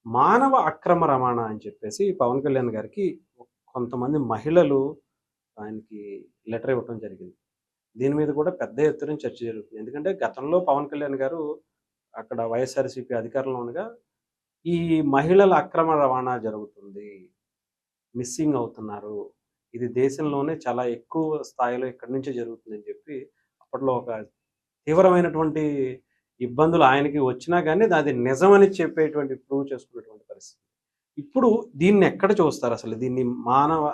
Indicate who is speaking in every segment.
Speaker 1: మానవ అక్రమ రవాణా అని చెప్పేసి పవన్ కళ్యాణ్ గారికి కొంతమంది మహిళలు ఆయనకి లెటర్ ఇవ్వటం జరిగింది. దీని మీద కూడా పెద్ద ఎత్తున చర్చ జరుగుతుంది. ఎందుకంటే గతంలో పవన్ కళ్యాణ్ గారు అక్కడ వైఎస్ఆర్‌సీపీ అధికారంలో ఉండగా ఈ మహిళల అక్రమ రవాణా జరుగుతుంది. మిస్సింగ్ అవుతున్నారు. ఇది దేశంలోనే చాలా ఎక్కువ స్థాయిలో ఇక్కడి నుంచే జరుగుతుందని చెప్పి అప్పట్లో ఒక తీవ్రమైనటువంటి ఇబ్బందులు ఆయనకి వచ్చినా గాని అది నిజమని చెప్పేటువంటి ప్రూవ్ చేసుకున్నటువంటి పరిస్థితి. ఇప్పుడు దీన్నెక్కడ చూస్తారసలు? దీన్ని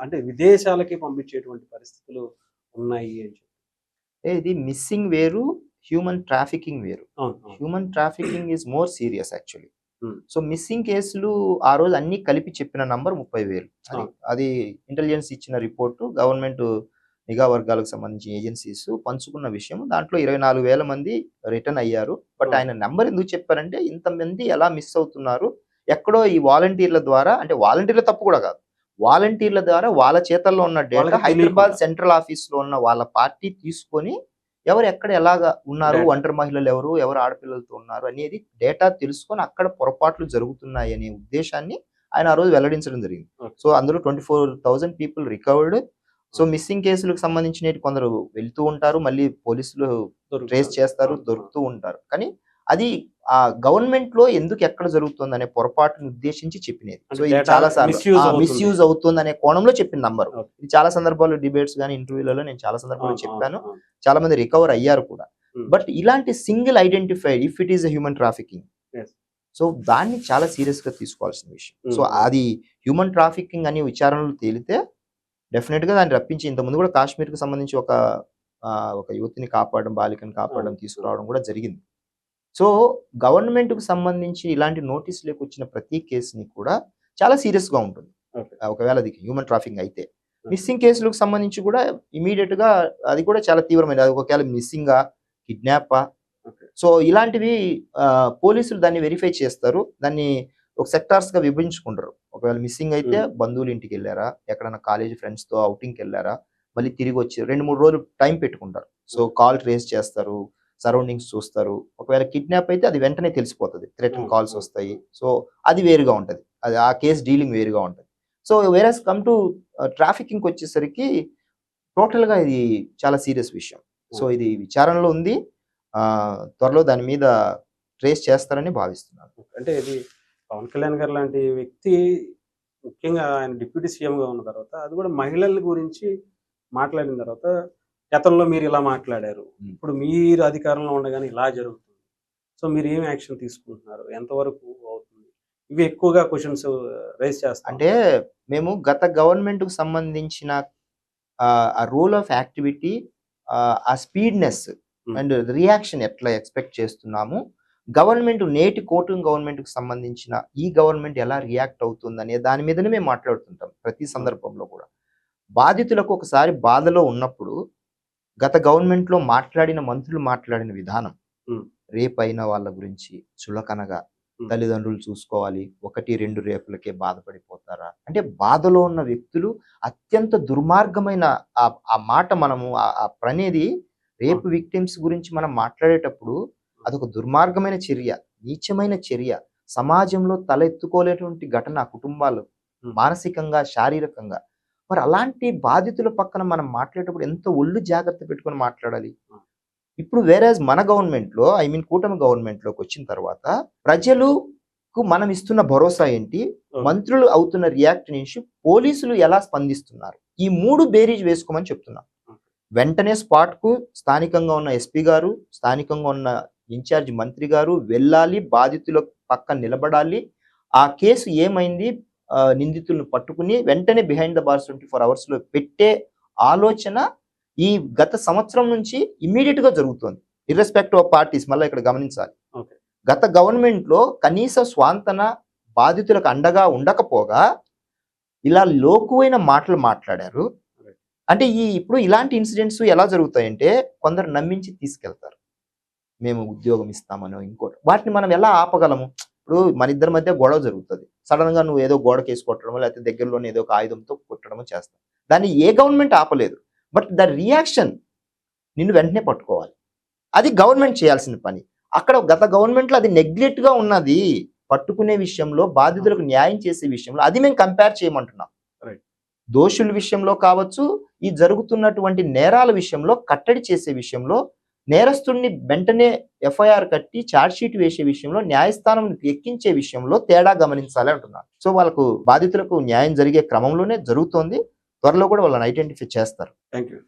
Speaker 1: అంటే విదేశాలకి పంపించేటువంటి పరిస్థితులు ఉన్నాయి అని చెప్పి.
Speaker 2: ఇది మిస్సింగ్ వేరు, హ్యూమన్ ట్రాఫికింగ్ వేరు.
Speaker 1: అవును. అవును.
Speaker 2: Human trafficking is more serious actually.
Speaker 1: హ్మ్.
Speaker 2: సో మిస్సింగ్ కేసులు ఆ రోజు అన్ని కలిపి చెప్పిన నంబర్ 30,000. అది ఇంటెలిజెన్స్ ఇచ్చిన రిపోర్టు, గవర్నమెంట్ నిఘా వర్గాలకు సంబంధించిన ఏజెన్సీస్ పంచుకున్న విషయం. దాంట్లో 24,000 మంది రిటర్న్ అయ్యారు. బట్ ఆయన నెంబర్ ఎందుకు చెప్పారంటే ఇంతమంది ఎలా మిస్ అవుతున్నారు, ఎక్కడో ఈ వాలంటీర్ల ద్వారా, అంటే వాలంటీర్ల తప్పు కూడా కాదు, వాలంటీర్ల ద్వారా వాళ్ళ చేతల్లో ఉన్న డేటా హైదరాబాద్ సెంట్రల్ ఆఫీస్ లో ఉన్న వాళ్ళ పార్టీ తీసుకొని ఎవరు ఎక్కడ ఎలాగా ఉన్నారు, ఒంటరి మహిళలు ఎవరు, ఎవరు ఆడపిల్లలతో ఉన్నారు అనేది డేటా తెలుసుకొని అక్కడ పొరపాట్లు జరుగుతున్నాయి అనే ఉద్దేశాన్ని ఆయన ఆ రోజు వెల్లడించడం జరిగింది. సో అందులో 24,000 పీపుల్ రికవర్డ్. సో మిస్సింగ్ కేసులకు సంబంధించిన కొందరు వెళ్తూ ఉంటారు, మళ్ళీ పోలీసులు ట్రేస్ చేస్తారు, దొరుకుతూ ఉంటారు. కానీ అది ఆ గవర్నమెంట్ లో ఎందుకు ఎక్కడ జరుగుతుంది అనే పొరపాటును ఉద్దేశించి చెప్పినది. సో ఇది చాలా సార్లు మిస్యూజ్ అవుతుంది అనే కోణంలో చెప్పిన నంబర్. ఇది చాలా సందర్భాల్లో డిబేట్స్ కానీ ఇంటర్వ్యూలలో నేను చాలా సందర్భాల్లో చెప్పాను. చాలా మంది రికవర్ అయ్యారు కూడా. బట్ ఇలాంటి single identified if it is human trafficking, so దాన్ని చాలా సీరియస్ గా తీసుకోవాల్సిన విషయం. సో అది హ్యూమన్ ట్రాఫికింగ్ అనే విచారణలు తేలితే డెఫినెట్ గా దాన్ని రప్పించి, ఇంతకుముందు కూడా కాశ్మీర్ కి సంబంధించి ఒక యువతిని కాపాడడం, బాలికను కాపాడడం, తీసుకురావడం కూడా జరిగింది. సో గవర్నమెంట్ కు సంబంధించి ఇలాంటి నోటీసులకు వచ్చిన ప్రతి కేసుని కూడా చాలా సీరియస్ గా ఉంటుంది. ఒకవేళ అది హ్యూమన్ ట్రాఫికింగ్ అయితే, మిస్సింగ్ కేసులకు సంబంధించి కూడా ఇమీడియట్ గా అది కూడా చాలా తీవ్రమైనది. అది ఒకవేళ మిస్సింగ్, కిడ్నాపా, సో ఇలాంటివి పోలీసులు దాన్ని వెరిఫై చేస్తారు. దాన్ని ఒక సెక్టార్స్ గా విభజించుకుంటారు. ఒకవేళ మిస్సింగ్ అయితే బంధువులు ఇంటికి వెళ్ళారా, ఎక్కడైనా కాలేజ్ ఫ్రెండ్స్ తో అవుటింగ్కి వెళ్ళారా, మళ్ళీ తిరిగి వచ్చి 2-3 రోజులు టైం పెట్టుకుంటారు. సో కాల్ ట్రేస్ చేస్తారు, సరౌండింగ్స్ చూస్తారు. ఒకవేళ కిడ్నాప్ అయితే అది వెంటనే తెలిసిపోతుంది, థ్రెటన్ కాల్స్ వస్తాయి. సో అది వేరుగా ఉంటుంది, అది ఆ కేసు డీలింగ్ వేరుగా ఉంటుంది. సో వేరస్ కమ్ టు ట్రాఫికింగ్ వచ్చేసరికి టోటల్ గా ఇది చాలా సీరియస్ విషయం. సో ఇది విచారణలో ఉంది, త్వరలో దాని మీద ట్రేస్ చేస్తారని భావిస్తున్నాను.
Speaker 1: అంటే ఇది పవన్ కళ్యాణ్ గారు లాంటి వ్యక్తి, ముఖ్యంగా ఆయన డిప్యూటీ సీఎంగా ఉన్న తర్వాత, అది కూడా మహిళల గురించి మాట్లాడిన తర్వాత, గతంలో మీరు ఇలా మాట్లాడారు, ఇప్పుడు మీరు అధికారంలో ఉండగానే ఇలా జరుగుతుంది, సో మీరు ఏం యాక్షన్ తీసుకుంటున్నారు, ఎంతవరకు అవుతుంది, ఇవి ఎక్కువగా క్వశ్చన్స్ రైజ్ చేస్తాం.
Speaker 2: అంటే మేము గత గవర్నమెంట్ కు సంబంధించిన ఆ రూల్ ఆఫ్ యాక్టివిటీ, ఆ స్పీడ్నెస్ అండ్ రియాక్షన్ ఎట్లా ఎక్స్పెక్ట్ చేస్తున్నాము, గవర్నమెంట్ నేటి కూటమి గవర్నమెంట్ కు సంబంధించిన ఈ గవర్నమెంట్ ఎలా రియాక్ట్ అవుతుంది అనే దాని మీదనే మేము మాట్లాడుతుంటాం ప్రతి సందర్భంలో కూడా. బాధితులకు ఒకసారి బాధలో ఉన్నప్పుడు గత గవర్నమెంట్ లో మాట్లాడిన మంత్రులు మాట్లాడిన విధానం, రేపైన వాళ్ళ గురించి చులకనగా, తల్లిదండ్రులు చూసుకోవాలి, 1-2 రేపులకే బాధపడిపోతారా అంటే, బాధలో ఉన్న వ్యక్తులు అత్యంత దుర్మార్గమైన ఆ మాట, మనము ఆ ప్రనేది రేపు విక్టిమ్స్ గురించి మనం మాట్లాడేటప్పుడు అదొక దుర్మార్గమైన చర్య, నీచమైన చర్య, సమాజంలో తలెత్తుకోలేటువంటి ఘటన కుటుంబాలు మానసికంగా, శారీరకంగా. మరి అలాంటి బాధితుల పక్కన మనం మాట్లాడేటప్పుడు ఎంత ఒళ్ళు జాగ్రత్త పెట్టుకొని మాట్లాడాలి. ఇప్పుడు వేరేజ్ మన గవర్నమెంట్ లో, ఐ మీన్ కూటమి గవర్నమెంట్ లోకి వచ్చిన తర్వాత ప్రజలకు మనం ఇస్తున్న భరోసా ఏంటి, మంత్రులు అవుతున్న రియాక్ట్ నుంచి పోలీసులు ఎలా స్పందిస్తున్నారు, ఈ 3 బేరీజ్ వేసుకోమని చెప్తున్నాం. వెంటనే స్పాట్ కు స్థానికంగా ఉన్న ఎస్పీ గారు, స్థానికంగా ఉన్న ఇన్ఛార్జ్ మంత్రి గారు వెళ్ళాలి, బాధితుల పక్కన నిలబడాలి, ఆ కేసు ఏమైంది, నిందితులను పట్టుకుని వెంటనే బిహైండ్ ద బార్స్ 24 hours లో పెట్టే ఆలోచన ఈ గత సంవత్సరం నుంచి ఇమ్మీడియట్ గా జరుగుతుంది, ఇర్రెస్పెక్టివ్ ఆఫ్ పార్టీస్. మళ్ళీ ఇక్కడ గమనించాలి, గత గవర్నమెంట్ లో కనీస స్వాంతన బాధితులకు అండగా ఉండకపోగా ఇలా లోకువైన మాటలు మాట్లాడారు. అంటే ఇప్పుడు ఇలాంటి ఇన్సిడెంట్స్ ఎలా జరుగుతాయంటే, కొందరు నమ్మించి తీసుకెళ్తారు, మేము ఉద్యోగం ఇస్తామనో ఇంకోటి, వాటిని మనం ఎలా ఆపగలము? ఇప్పుడు మన ఇద్దరి మధ్య గొడవ జరుగుతుంది, సడన్ గా నువ్వు ఏదో గోడ కేసు కొట్టడమో లేకపోతే దగ్గరలోనే ఏదో ఒక ఆయుధంతో కొట్టడమో చేస్తావు, దాన్ని ఏ గవర్నమెంట్ ఆపలేదు. బట్ ద రియాక్షన్ నిన్ను వెంటనే పట్టుకోవాలి, అది గవర్నమెంట్ చేయాల్సిన పని. అక్కడ గత గవర్నమెంట్ లో అది నెగ్లెక్ట్ గా ఉన్నది, పట్టుకునే విషయంలో, బాధితులకు న్యాయం చేసే విషయంలో అది మేము కంపేర్ చేయమంటున్నాం.
Speaker 1: రైట్.
Speaker 2: దోషుల విషయంలో కావచ్చు, ఈ జరుగుతున్నటువంటి నేరాల విషయంలో, కట్టడి చేసే విషయంలో, నేరస్తుడిని వెంటనే ఎఫ్ఐఆర్ కట్టి ఛార్జ్ షీట్ వేసే విషయంలో, న్యాయస్థానం ఎక్కించే విషయంలో తేడా గమనించాలి అంటున్నారు. సో వాళ్ళకు బాధితులకు న్యాయం జరిగే క్రమంలోనే జరుగుతోంది. త్వరలో కూడా వాళ్ళని ఐడెంటిఫై చేస్తారు.
Speaker 1: Thank you.